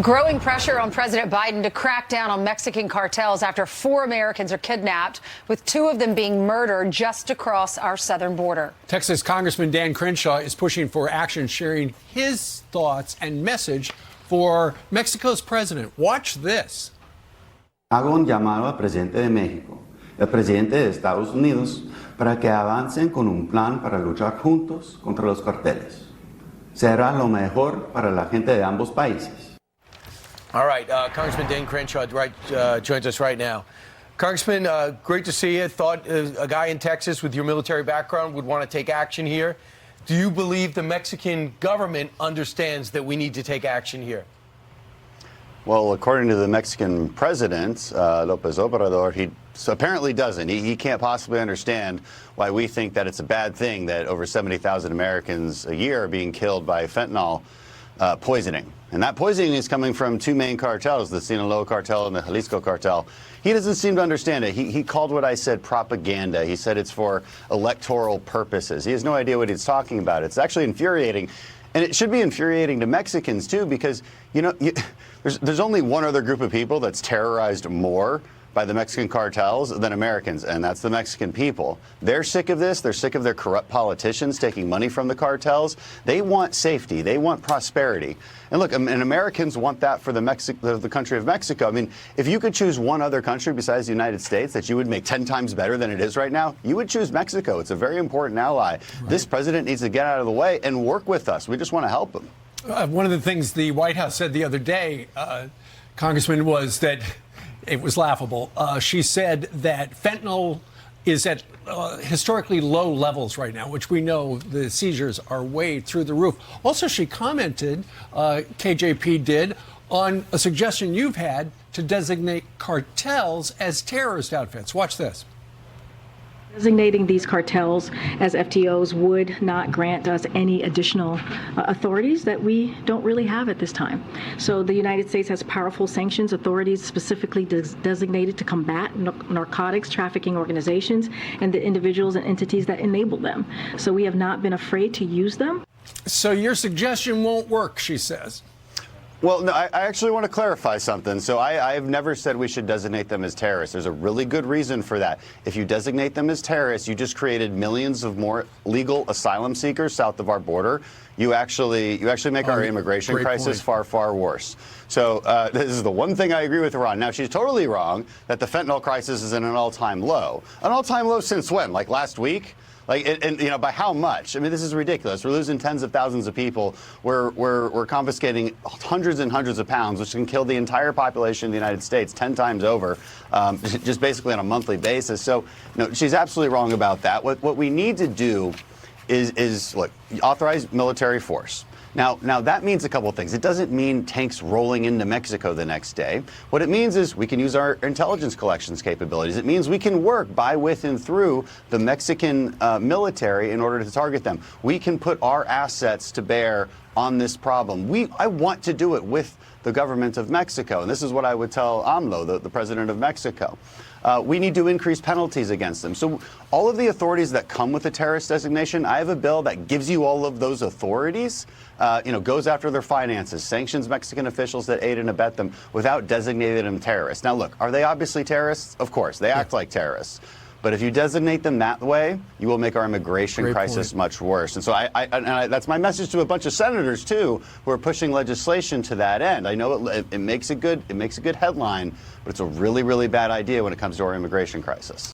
Growing pressure on President Biden to crack down on Mexican cartels after 4 Americans are kidnapped, with 2 of them being murdered just across our southern border. Texas Congressman Dan Crenshaw is pushing for action, sharing his thoughts and message for Mexico's president. Watch this. Hago un llamado al presidente de México, el presidente de Estados Unidos, para que avancen con un plan para luchar juntos contra los carteles. Será lo mejor para la gente de ambos países. All right, Congressman Dan Crenshaw joins us right now. Congressman, great to see you. Thought a guy in Texas with your military background would want to take action here. Do you believe the Mexican government understands that we need to take action here? Well, according to the Mexican president, López Obrador, he apparently doesn't. He can't possibly understand why we think that it's a bad thing that over 70,000 Americans a year are being killed by fentanyl poisoning. And that poisoning is coming from 2 main cartels, the Sinaloa cartel and the Jalisco cartel. He doesn't seem to understand it. He called what I said propaganda. He said it's for electoral purposes. He has no idea what he's talking about. It's actually infuriating. And it should be infuriating to Mexicans, too, because, you know, there's only one other group of people that's terrorized more by the Mexican cartels than Americans, and that's the Mexican people. They're sick of this. They're sick of their corrupt politicians taking money from the cartels. They want safety. They want prosperity. And look, and Americans want that for the country of Mexico. I mean, if you could choose one other country besides the United States that you would make 10 times better than it is right now, you would choose Mexico. It's a very important ally. Right. This president needs to get out of the way and work with us. We just want to help him. One of the things the White House said the other day, Congressman, was that it was laughable. She said that fentanyl is at historically low levels right now, which we know the seizures are way through the roof. Also, she commented, KJP did, on a suggestion you've had to designate cartels as terrorist outfits. Watch this. Designating these cartels as FTOs would not grant us any additional authorities that we don't really have at this time. So the United States has powerful sanctions authorities specifically designated to combat narcotics trafficking organizations and the individuals and entities that enable them. So we have not been afraid to use them. So your suggestion won't work, she says. Well, no, I actually want to clarify something. So I've never said we should designate them as terrorists. There's a really good reason for that. If you designate them as terrorists, you just created millions of more legal asylum seekers south of our border. You actually make our immigration crisis far, far worse. So this is the one thing I agree with her on. Now, she's totally wrong that the fentanyl crisis is in an all-time low. An all-time low since when? Like last week? Like, and you know, by how much? I mean, this is ridiculous. We're losing tens of thousands of people. We're confiscating hundreds and hundreds of pounds, which can kill the entire population of the United States 10 times over, just basically on a monthly basis. So, no, she's absolutely wrong about that. What we need to do is look, authorize military force. Now that means a couple of things. It doesn't mean tanks rolling into Mexico the next day. What it means is we can use our intelligence collections capabilities. It means we can work by, with, and through the Mexican military in order to target them. We can put our assets to bear on this problem. I want to do it with the government of Mexico, and this is what I would tell AMLO, the president of Mexico. We need to increase penalties against them. So all of the authorities that come with a terrorist designation, I have a bill that gives you all of those authorities, goes after their finances, sanctions Mexican officials that aid and abet them without designating them terrorists. Now, look, are they obviously terrorists? Of course, they act like terrorists. But if you designate them that way, you will make our immigration crisis much worse. And so that's my message to a bunch of senators, too, who are pushing legislation to that end. I know it makes a good headline, but it's a really, really bad idea when it comes to our immigration crisis.